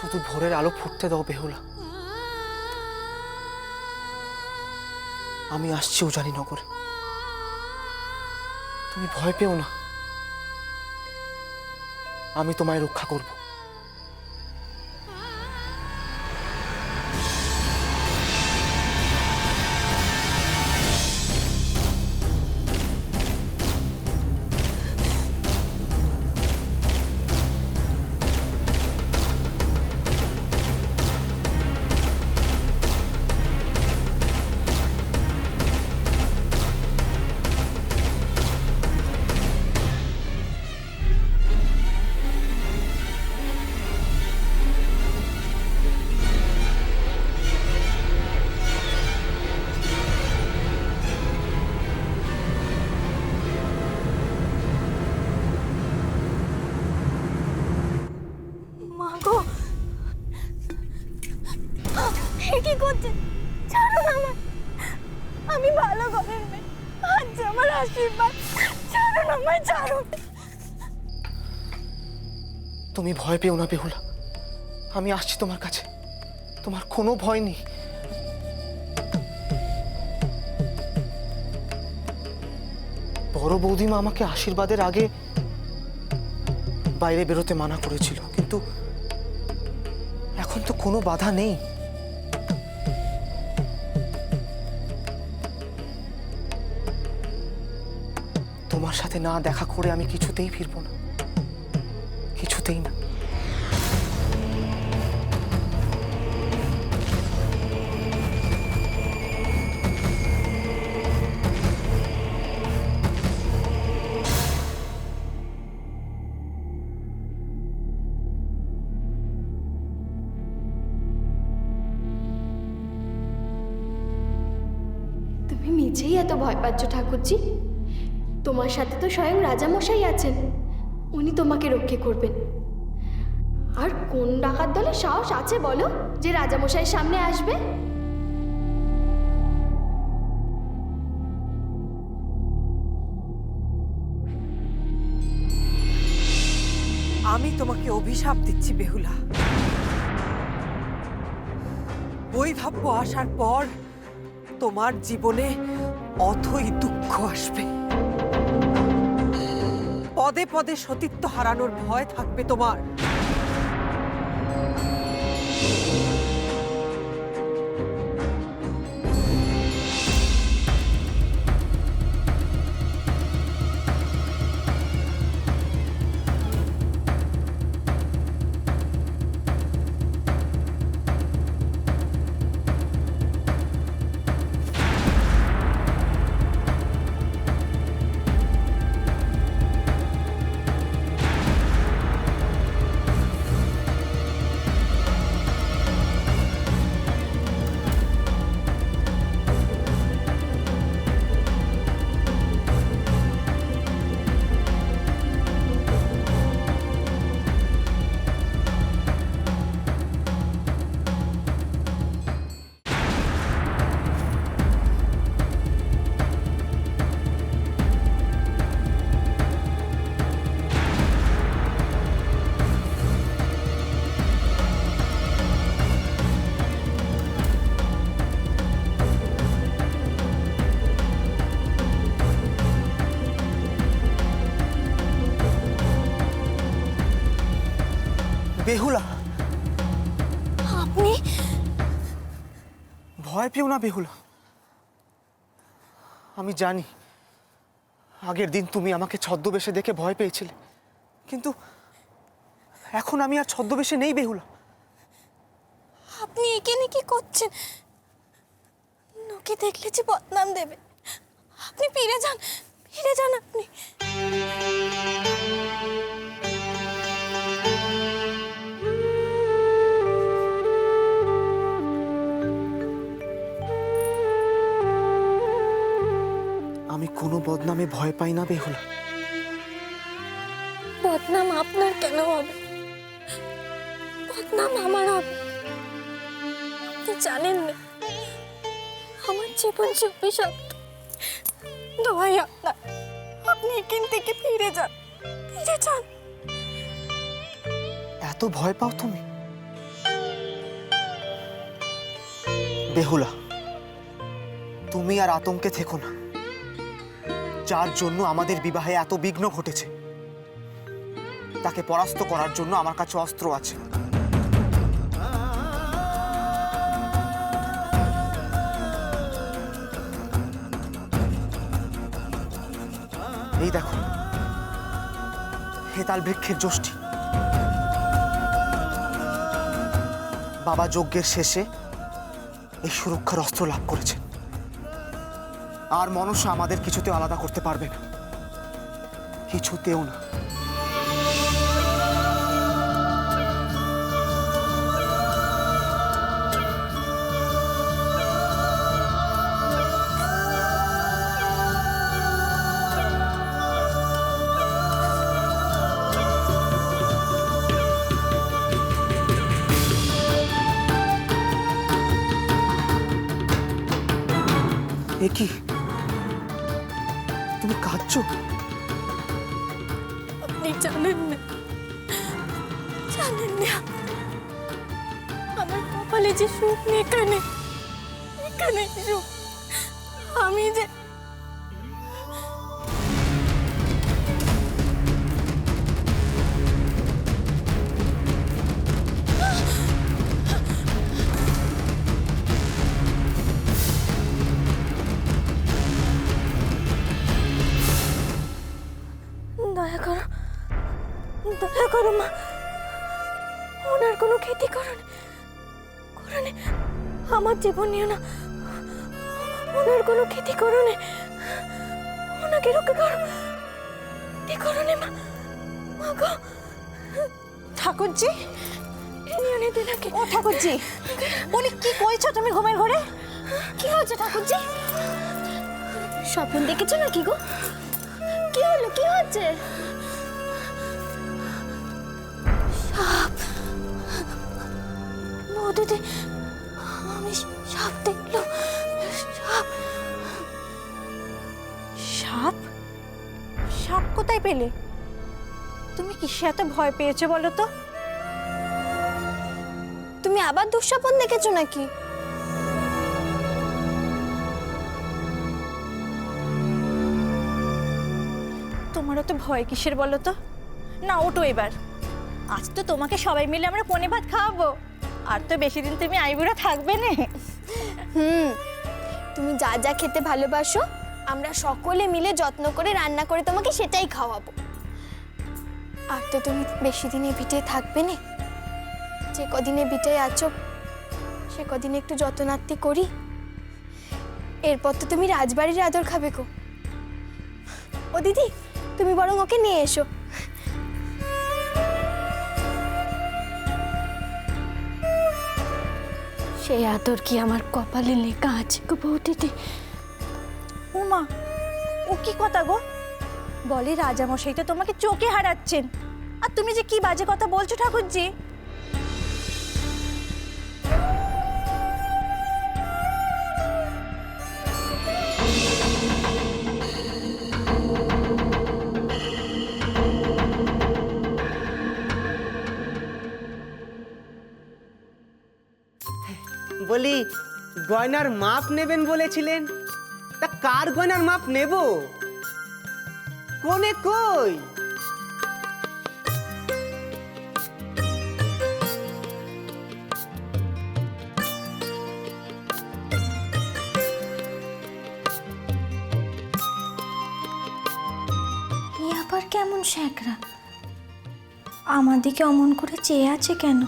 শুধু ভোরের আলো ফুটতে দাও বেহুলা। আমি আসছি উজানিনগরে। তুমি ভয় পেও না, আমি তোমায় রক্ষা করব। মাগো, কি করছে? ছাড়ো না আমায়, আমি ভালো ঘরের মেয়ে, আজ আমার আশীর্বাদ। ছাড়ো না আমায়, ছাড়ো। তুমি ভয় পেও না বেহুলা, আমি আসছি তোমার কাছে। তোমার কোনো ভয় নেই। বড় বৌদিমা আমাকে আশীর্বাদের আগে বাইরে বেরোতে মানা করেছিল, কিন্তু এখন তো কোনো বাধা নেই। তোমার সাথে না দেখা করে আমি কিছুতেই ফিরবো না, কিছুতেই না। তুমি নিজেই এত ভয় পাচ্ছ ঠাকুরজি? তোমার সাথে তো স্বয়ং রাজামশাই আছেন, উনি তোমাকে রক্ষা করবেন। আর কোন ডাকাত দলে সাহস আছে বলো যে রাজামশাইয়ের সামনে আসবে? আমি তোমাকে অভিশাপ দিচ্ছি বেহুলা। বৈধব্য আসার পর তোমার জীবনে অথই দুঃখ আসবে। পদে পদে সতীত্ব হারানোর ভয় থাকবে তোমার। বেহুলা, আপনি? ভয় পেও না বেহুলা। আমি জানি আগের দিন তুমি আমাকে ছদ্মবেশে দেখে ভয় পেয়েছিলে, কিন্তু এখন আমি আর ছদ্মবেশে নেই বেহুলা। আপনি এখানে কি করছেন? লোকে দেখলে যে বদনাম দেবে। আপনি ফিরে যান, ফিরে যান আপনি। আমি কোনো বদনামে ভয় পাই না বেহুলা। বদনাম আপনার কেন হবে? বদনাম আমার হবে। আপনি জানেন না আমার জীবন যে অভিশপ্ত। দোহাই আপনার, আপনি এখান থেকে ফিরে যান, ফিরে যান। এত ভয় পাও তুমি? বেহুলা, তুমি আর আতঙ্কে থেকো না। যার জন্য আমাদের বিবাহে এত বিঘ্ন ঘটেছে, তাকে পরাস্ত করার জন্য আমার কাছে অস্ত্র আছে। এই দেখো, হেতাল বৃক্ষের যষ্টি। বাবা যজ্ঞের শেষে এই সুরক্ষার অস্ত্র লাভ করেছে। আর মনসা আমাদের কিছুতেও আলাদা করতে পারবে না, কিছুতেও না। এ কি, তুমি কাঁদছো? আপনি জানেন না, জানেন না আমার কপালে যে সুখ নেই, এখানে এখানে সুখ। আমি যে দয়া করো, দয়া করো মা, ওনার কোনো ক্ষতি করো না, আমার জীবন নিও না, ওনার কোনো ক্ষতি করো না, ওনাকে রক্ষা করো, ক্ষতি করো না মা, মা গো। ঠাকুরজি, ও ঠাকুরজি, উনি কি কইছো তুমি ঘুমের ঘরে? কি হয়েছে ঠাকুরজি? স্বপ্ন দেখেছো নাকি গো? কি হলো, কি হচ্ছে? সাপ, নদীতে আমি সাপ দেখলাম। সাপ, সাপ, সাপ কোথায় পেলে? তুমি কিসে এত ভয় পেয়েছো বলো তো? তুমি আবার দুঃস্বপ্ন দেখেছো নাকি? তোমারও তো ভয় কিসের বলো তো? না, ওঠো এবার, আজ তো তোমাকে সবাই মিলে আমরা পনে ভাত খাওয়াবো। আর তো বেশি দিন তুমি আইবুড়া থাকবে না। তুমি যা যা খেতে ভালোবাসো আমরা সকলে মিলে যত্ন করে রান্না করে তোমাকে সেটাই খাওয়াবো। আর তো তুমি বেশি দিনে ভিটে থাকবে না, যে কদিনে ভিটে আছো সে কদিনে একটু যত্নার্থী করি, এরপর তো তুমি রাজবাড়ির আদর খাবে গো। ও দিদি, তুমি বরং ওকে নিয়ে এসো। সেই আদর কি আমার কপালে লেখা আছে গো বৌদিদি? উমা, ও কি কথা গো? বলে রাজামশাই তো তোমাকে চোখে হারাচ্ছেন, আর তুমি যে কি বাজে কথা বলছো ঠাকুরজি। বলি, গয়নার মাপ নেবেন বলেছিলেন, তা কার গয়নার মাপ নেব? কোনে কই? আবার কেমন শ্যাকরা, আমার দিকে অমন করে চেয়ে আছে কেন?